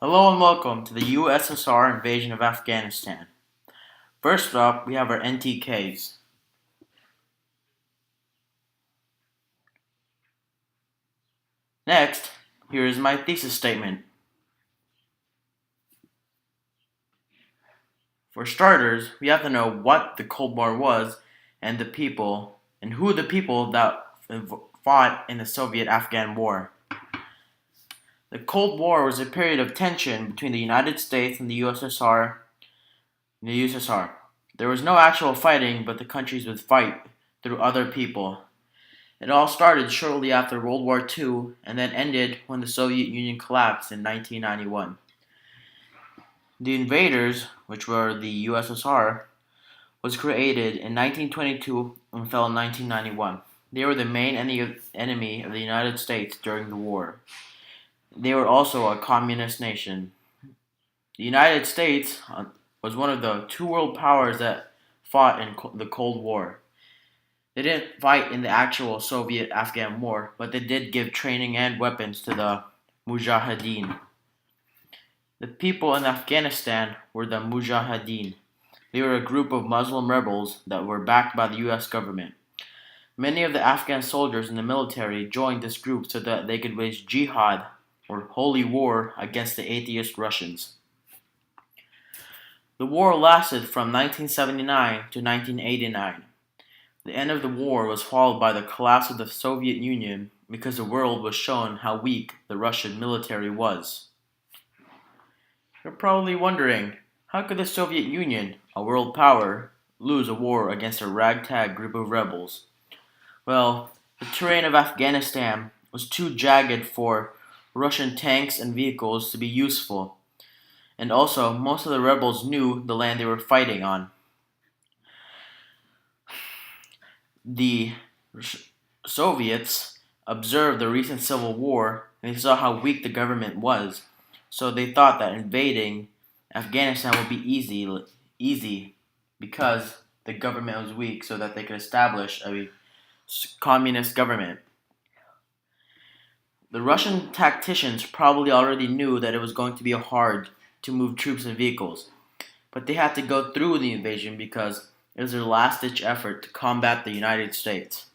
Hello and welcome to the USSR invasion of Afghanistan. First up, we have our NTKs. Next, here is my thesis statement. For starters, we have to know what the Cold War was and who the people that fought in the Soviet-Afghan War. The Cold War was a period of tension between the United States and the USSR. There was no actual fighting, but the countries would fight through other people. It all started shortly after World War II and then ended when the Soviet Union collapsed in 1991. The invaders, which were the USSR, was created in 1922 and fell in 1991. They were the main enemy of the United States during the war. They were also a communist nation. The United States was one of the two world powers that fought in the Cold War. They didn't fight in the actual Soviet-Afghan war, but they did give training and weapons to the Mujahedeen. The people in Afghanistan were the Mujahedeen. They were a group of Muslim rebels that were backed by the US government. Many of the Afghan soldiers in the military joined this group so that they could wage jihad, or holy war, against the atheist Russians. The war lasted from 1979 to 1989. The end of the war was followed by the collapse of the Soviet Union because the world was shown how weak the Russian military was. You're probably wondering, how could the Soviet Union, a world power, lose a war against a ragtag group of rebels? Well, the terrain of Afghanistan was too jagged for Russian tanks and vehicles to be useful, and also most of the rebels knew the land they were fighting on. The Soviets observed the recent civil war and they saw how weak the government was, so they thought that invading Afghanistan would be easy because the government was weak, so that they could establish a communist government. The Russian tacticians probably already knew that it was going to be hard to move troops and vehicles, but they had to go through the invasion because it was their last-ditch effort to combat the United States.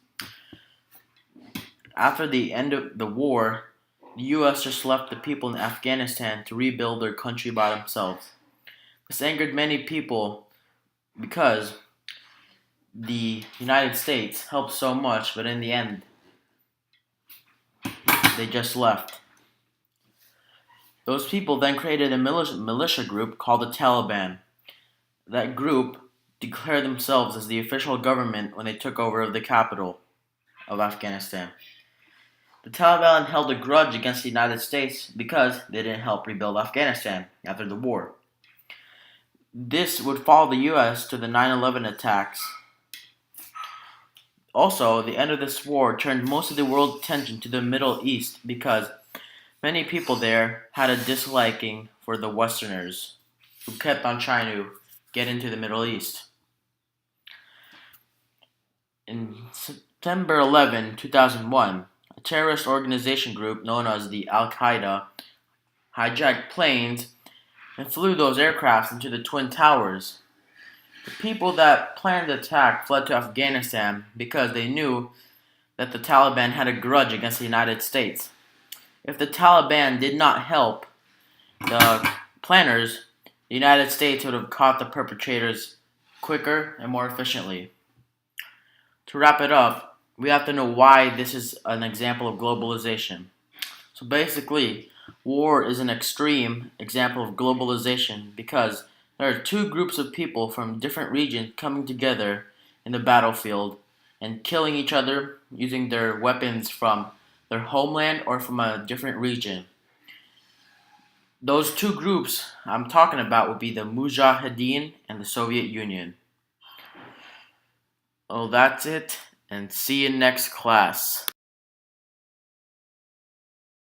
After the end of the war, the US just left the people in Afghanistan to rebuild their country by themselves. This angered many people because the United States helped so much, but in the end, they just left. Those people then created a militia group called the Taliban. That group declared themselves as the official government when they took over the capital of Afghanistan. The Taliban held a grudge against the United States because they didn't help rebuild Afghanistan after the war. This would follow the US to the 9/11 attacks. Also, the end of this war turned most of the world's attention to the Middle East because many people there had a disliking for the Westerners who kept on trying to get into the Middle East. In September 11, 2001, a terrorist organization group known as the Al-Qaeda hijacked planes and flew those aircrafts into the Twin Towers. The people that planned the attack fled to Afghanistan because they knew that the Taliban had a grudge against the United States. If the Taliban did not help the planners, the United States would have caught the perpetrators quicker and more efficiently. To wrap it up, we have to know why this is an example of globalization. So basically, war is an extreme example of globalization because there are two groups of people from different regions coming together in the battlefield and killing each other using their weapons from their homeland or from a different region. Those two groups I'm talking about would be the Mujahedeen and the Soviet Union. Well, that's it, and see you next class.